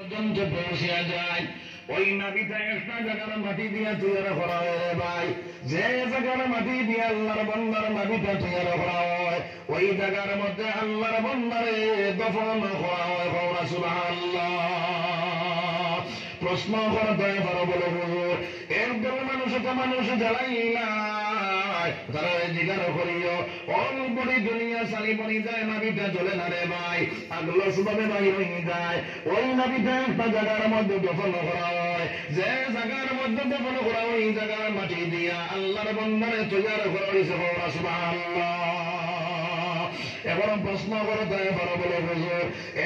পর্যন্ত পৌঁছে যায়। ওই নাবিটা একটা জায়গার মাটি দিয়া তৈরি করা হয় ভাই, যে জায়গার মাটি দিয়ে আল্লাহর বান্দার নাবিটা তৈরি করা হয়, ওই জায়গার মধ্যে আল্লাহর বান্দারে দফন করা হয়। সুবহানাল্লাহ। প্রশ্ন করতে পারো বলে হুজুর, একদল মানুষ তো মানুষ জ্বালাইলাই, তারা জিজ্ঞাসা করিও অল্পটি দুনিয়া সালি বনি যায়, নাবিটা চলে না রে ভাই, আগলো সুভাবে বাইর হয়ে যায়। ওই নাবিটা একটা জায়গার মধ্যে দফন করা হয়, যে জায়গার মধ্যে দফন করা ওই জায়গার মাটি দিয়া আল্লাহর বান্দারে তৈরি করা হয়েছে। সুবহানাল্লাহ। এখন প্রশ্ন করতে পারো বলে হুজুর,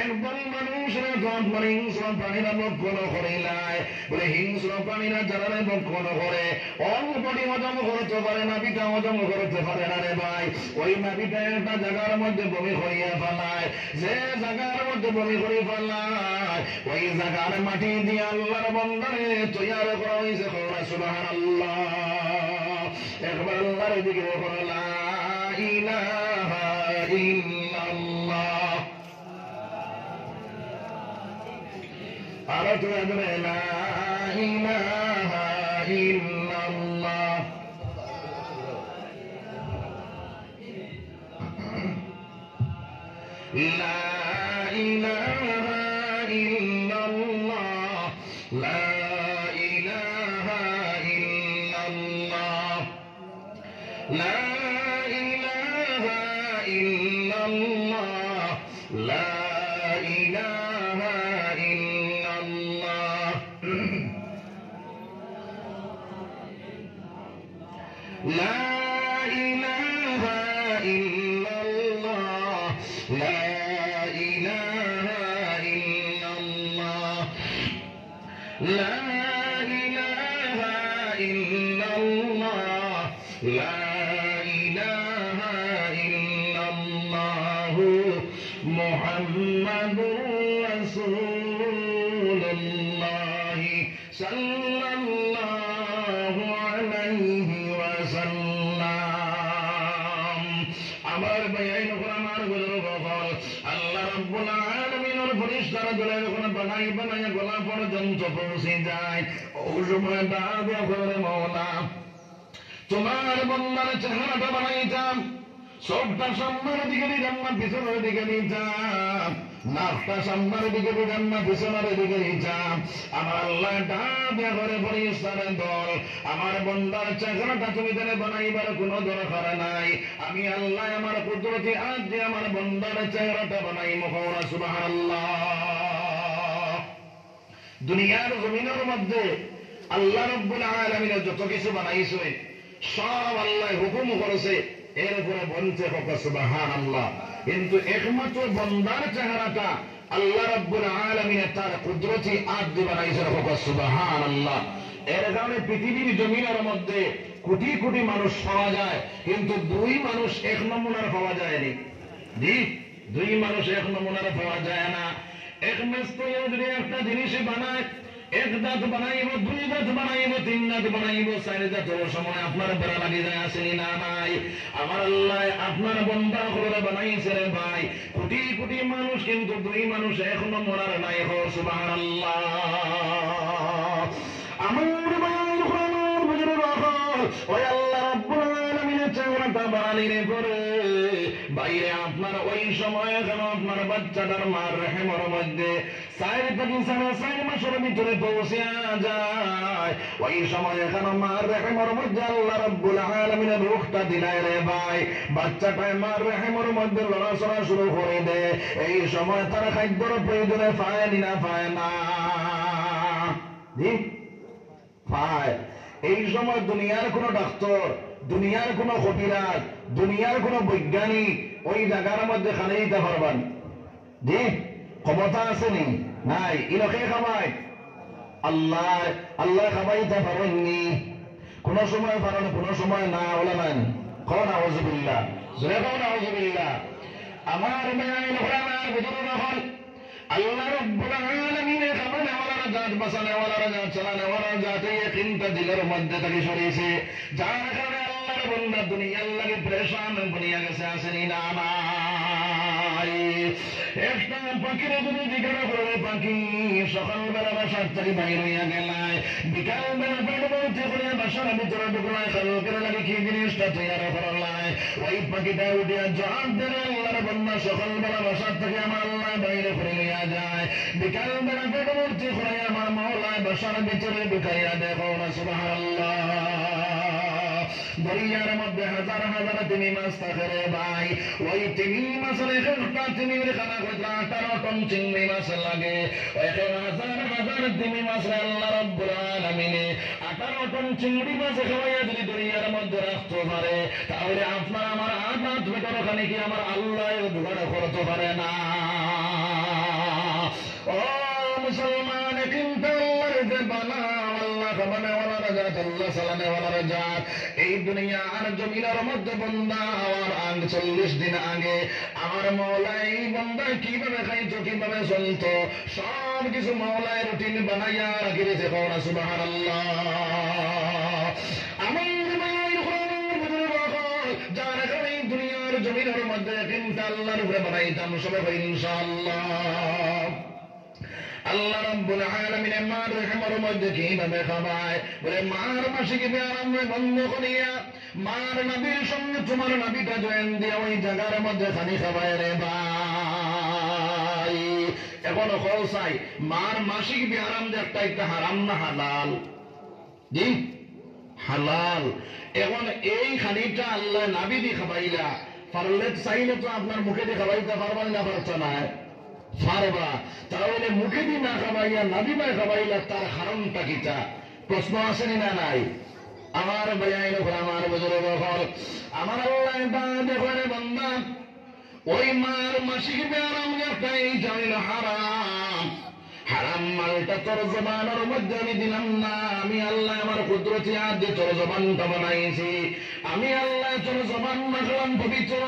একদল মানুষের মানে হিংস্র প্রাণীরা ভক্ষণ করিলাই, বলে হিংস্র প্রাণীরা যারা ভক্ষণ করে অল্পটি হজম করতে পারে, নাবিটা হজম করতে পারে না রে ভাই। ওই নাবিটা একটা জায়গার মধ্যে বমি করিয়া ফেলায়, যে জায়গার মধ্যে বমি করে ফেলায় ওই জায়গার মাটি দিয়ে আল্লাহর বান্দারে তৈরি করা হয়েছে। সুবহানাল্লাহ। একবার আল্লাহর দিকে লা ইলাহা ইল্লাল্লাহ। আর তো একবার লা ইলাহা ইল্লাল্লাহ। লা ইলাহা ইল্লাল্লাহ। লা ইলাহা ইল্লাল্লাহ। লা ইল্লাল্লাহ। লা ইলাহা ইল্লাল্লাহ। লা ইলাহা ইল্লাল্লাহ। লা ইলাহা ইল্লাল্লাহ। লা ইলাহা ইল্লাল্লাহ। লা ইলাহা ইল্লাল্লাহ। মুহাম্মাদুর রাসূলুল্লাহ সাল্লাল্লাহু আলাইহি ওয়াসাল্লাম। আমার ভাইয়াইন আমার বুজুর্গ বল, আল্লাহ রাব্বুল আলামিনের ফেরেশতারা দলে যখন বানাইয়া গলা পর্যন্ত পৌঁছে যায়, ওই সময় দাবি করে মাওলা তোমার বান্দার চেহারাটা বানাইতাম, সবটা সামনের দিকে দিতাম না পিছনের দিকে দিতাম, নাকটা সামনের দিকে দিতাম না পিছনের দিকে দিতাম। আমার আল্লাহ ডাবিয়া করে ফেরেশতাদের দল, আমার বান্দার চেহারাটা তুমি তাহলে বানাইবার কোনো দরকার নাই, আমি আল্লাহ আমার কুদরতি হাত দিয়ে আমার বান্দার চেহারাটা বানাই। মুখরা সুবহানাল্লাহ। দুনিয়ার জমিনের মধ্যে আল্লাহ রাব্বুল আলামিন যত কিছু বানাইছে সব আল্লাহ হুকুম করেছে, এর উপরে বলতে হোক সুবহানাল্লাহ। কিন্তু একমাত্র বান্দার চেহারাটা আল্লাহ রাব্বুল আলামিন তার কুদরতি হাত দিয়ে বানাইছে। হোক সুবহানাল্লাহ। এর কারণে পৃথিবীর জমিনের মধ্যে কোটি কোটি মানুষ পাওয়া যায়, কিন্তু দুই মানুষ এক নমুনার পাওয়া যায়নি। দুই মানুষ এক নমুনার পাওয়া যায় না। এক মিস্ত্রি যদি একটা জিনিস বানায়, এক দাঁত বানাইব, দুই দাঁত বানাইব, তিন দাঁত বানাইব, চার দাঁত সময় আপনার বেড়া লাগি যায় আসেনি না নাই? আমার আল্লাহ আপনার বন্দা করে বানাইছে রে ভাই। কোটি কোটি মানুষ, কিন্তু দুই মানুষ এক নমুনার নাই। হো সুবহানাল্লাহ। আমার বুজুর্গ ওই আল্লাহ রাব্বুল আলামিনের চেহারাটা বানানির পরে বাইরে আপনার ওই সময় কেন আপনার বাচ্চাটার মার রেহেমের মধ্যে 4 থেকে 4.5 মাসের ভিতরে পৌঁছে যায়, ওই সময় কেন মার রেহেমের মধ্যে আল্লাহ রাব্বুল আলামিনের রূহটা দিলাই রে ভাই। বাচ্চাটায় মার রেহেমের মধ্যে লড়াচড়া শুরু করে দেয়, এই সময় তারা খাদ্যর প্রয়োজনে পায়নি না পায় না? পায়। এই সময় দুনিয়ার কোন ডাক্তার, দুনিয়ার কোন কবিরাজ, দুনিয়ার কোন বৈজ্ঞানিক ওই জায়গার মধ্যে খানে দিতে পারবেন? জি, ক্ষমতা আসেনি? নাই। ইনকে খাবাই আল্লাহ, আল্লাহ খাবাইতে পারেননি। কোন সময় পারেন, কোন সময় না। বলে নেন কন আউযুবিল্লাহ, জোরে কন আউযুবিল্লাহ। আমার বুজুর্গ হল আল্লাহ রাব্বুল আলামিনের খাবানে ওয়ালার জাত বাঁচানে ওয়ালার জাত চালানে ওয়ালার জাতে ইয়াকিনটা দিলের মধ্যে থেকে সরিয়েছে, যার কারণে আল্লাহর বান্দা দুনিয়ার লাগে পরেশান বনিয়া গেছে। আসেনি না? একটা পাখির যদি জিজ্ঞাসা করবে পাখি সকালবেলা বাসার থেকে বাইর হইয়া গেলায়, বিকালবেলা পেট ভর্তি করিয়া বাসার ভিতরে ঢুকলায়, কালকের লাগে কি জিনিসটা তৈরি করলায়, ওই পাখিটা উঠিয়া জবাব দেবে আল্লাহর বান্দা সকালবেলা বাসার থেকে আমার আল্লাহ বাইরে করে লইয়া যায়, বিকালবেলা পেট ভর্তি করিয়া আমার মাওলায় বাসার ভিতরে ঢুকাইয়া দেখো না সুবহানাল্লাহ। দরিয়ার মধ্যে হাজার হাজার তিমি মাছ থাকে রে ভাই, ওই তিমি মাছের একটা তিমির খানা কইরা 18 টন চিংড়ি মাছ লাগে, এখন হাজার হাজার তিমি মাছ আল্লাহ রাব্বুল আলামিনে 18 টন চিংড়ি মাছ খাওয়াইয়া যদি দরিয়ার মধ্যে রাখতে পারে, তাহলে আপনার আমার আঘাত বেটার ওখানে কি আমার আল্লাহ জোগাড় করতে পারে না? ও মুসলমান, কিন্তু আল্লাহর যে বানা আল্লাহ খাবানে ওয়ালা রাজাত আল্লাহ সালানে ওয়ালা রাজাত, এই দুনিয়া আর জমিনের মধ্যে বন্দা হওয়ার 40 দিন আগে আমার মওলাই বন্দা কিভাবে খাইতো কিভাবে চলতো সব কিছু মওলাই রুটিন বানাইয়া রাখি রেখে কওনা সুবহানাল্লাহ। আমার যারা করে দুনিয়ার জমিনের মধ্যে কিন্তু আল্লাহর উপরে বানাইতাম সবাই ইনশাআল্লাহ। আল্লাহ রাব্বুল আলামিনের মার রহমের মধ্যে কিভাবে খাবায় বলে, মার মাসিকে আরাম বন্ধ করিয়া মার নবীর সঙ্গে তোমার নবীটা জয়েন দিয়া ওই জায়গার মধ্যে খানি খাবায় রে ভাই। এখন খোসাই মার মাসিক বিহারাম যে একটা হারাম না হালাল? জি হালাল। এখন এই খানিটা আল্লাহ নাবি দি খাবাইলা, পারলে চাইলে তো আপনার মুখে দিয়ে খাবাইতে পারবেন না, পারছ না পারবা, তাহলে মুখে দি না খাবাইয়া নাবি ভাই খাবাইলা তার হারামটা কিটা? প্রশ্ন আসেনি না নাই? আমার ভাইয়াইন আমার বুজুর্গ হল আমার আল্লাহ দেখো রে বান্দা, ওই মার মাসিক বিহারাম একটা এই জানিল হারাম, হারাম মালটা তোর জবানের মধ্যে আমি দিলাম না, আমি আল্লাহ আমার কুদরতি হাত দিয়ে তোর জবানটা বানাইছি, আমি আল্লাহ তোর জবান রাখলাম পবিত্র,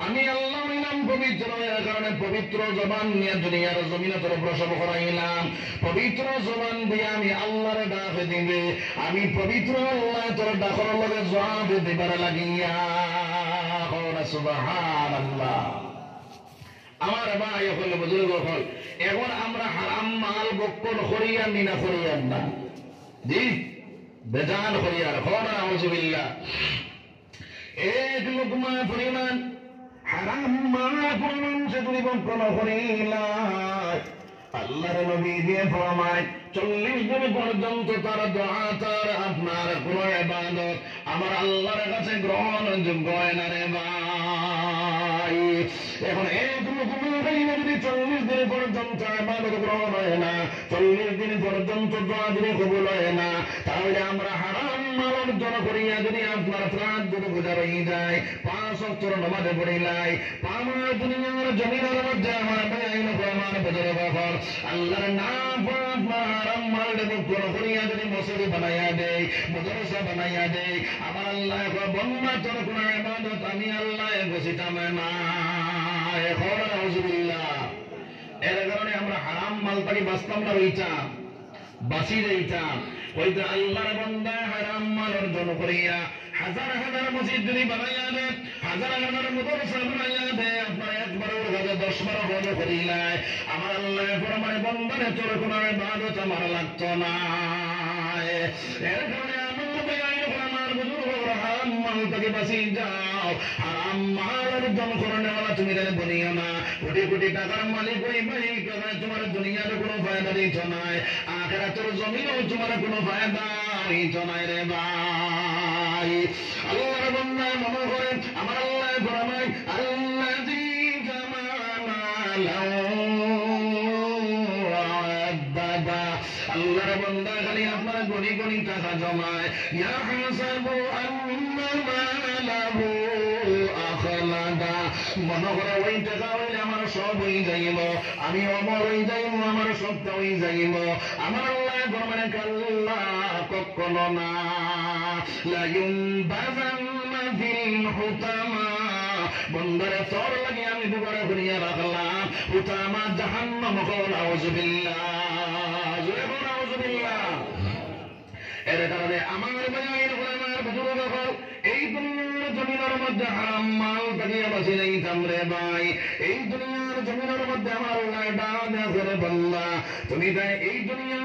আমি আল্লাহ নিলাম পবিত্র, এর কারণে পবিত্র জবান নিয়ে দুনিয়ার জমিনে তোর প্রসব করাইলাম, পবিত্র জবান দিয়ে আমি আল্লাহর ডাক দিবে, আমি পবিত্র আল্লাহ তোর ডাকর লগে জবাব দিবার লাগিয়া সুবহানাল্লাহ। আমার ভাই হল বুজুর্গ হল, এখন আমরা হারাম মাল বক্ষণ করিয়ান নিনা করিয়ান না? জি বেজান করিয়ার হন আউযুবিল্লাহ। এক লোকমা পরিমাণ হারাম মাল পরিমাণ সে তুমি বক্ষণ করিলাম, আল্লাহর নবী দিয়ে ফরমায় 40 দিন পর্যন্ত তার দোয়া তার আপনার কোন ইবাদত আমার আল্লাহর কাছে গ্রহণযোগ্য হয় না রে ভাই। এখন এক লোকের যদি 40 দিন পর্যন্ত ইবাদত গ্রহণ হয় না, 40 দিন পর্যন্ত দোয়া যদি কবুল হয় না, তাহলে আমরা হারাম মাল অর্জন করিয়া যদি আপনার প্রাণ যদি বোঝা রয়ে যায়, 5 ওয়াক্ত নামাজ পড়িলাই, আমার দুনিয়ার জমিনের মধ্যে আমার বেআইন প্রমাণ বুঝে বাবা আল্লাহর নাম হারাম মাল বক্ষণ করিয়া যদি মসজিদ বানাইয়া দেয়, মাদ্রাসা বানাইয়া দেয়, আমার আল্লাহ বন্যা তোর কোন ইবাদত আমি আল্লাহ বসিতাম না। এখন আউযুবিল্লাহ। এর কারণে আমরা হারাম মালটাকে বাঁচতাম না, রইতাম বাঁচি রইতাম। ওইটা আল্লাহর বান্দা হারাম মাল অর্জন করিয়া হাজার হাজার মসজিদ যদি বানাইয়া দেয়, হাজার হাজার মাদ্রাসা বানাইয়া দেয়, আপনার একবার 10-12 হজ করিলায়, আমার আল্লাহ ফরমায় বান্দারে তোর কোন ইবাদত আমার লাগতো না। এর কারণে আমার বুজুর্গ হারাম মাল থেকে বাঁচি যাও, হারাম মাল অর্জন করে নেওয়া তুমি বলিও না। কোটি কোটি টাকার মালিক ওই মালিক তোমার দুনিয়ার কোনো ফায়দা দিত নাই, আখিরাতের জমিনেও তোমার কোনো ফায়দা হইত নাই রে ভাই। আল্লাহর বান্দা মনে করেন আমার আল্লাহ ফরমায় আল্লাযী আল্লাহর বান্দা খালি আপনার গনি গনি টাকা জমায়, ইয়াহসাবু আন্না মালাহু আখলাদা, মনে করে ওই টাকা হইলে আমার সব হয়ে যাইব, আমি অমর হয়ে যাইব, আমার সবটা হয়ে যাইব। আমার আল্লাহ ফরমায় কাল্লা, কখনো না, লা ইউনবাযান্না ফিল হুতামা, বন্দারে তোর লাগে আমি দুবারে ঘুরিয়ে রাখলাম হুতামা জাহান্নাম। আউযুবিল্লাহ, আউযুবিল্লাহ। এর কারণে আমার ভাইয়ের আমার বুজুর্গ এই দুনিয়ার জমিনের দুনিয়ার মধ্যে হারাম মাল তাকিয়ে বাঁচি যাইতাম রে ভাই। এই দুনিয়ার জমিনের মধ্যে আমার আল্লাহ ডাক দেয়া করে বললা, তুমি তাই এই দুনিয়া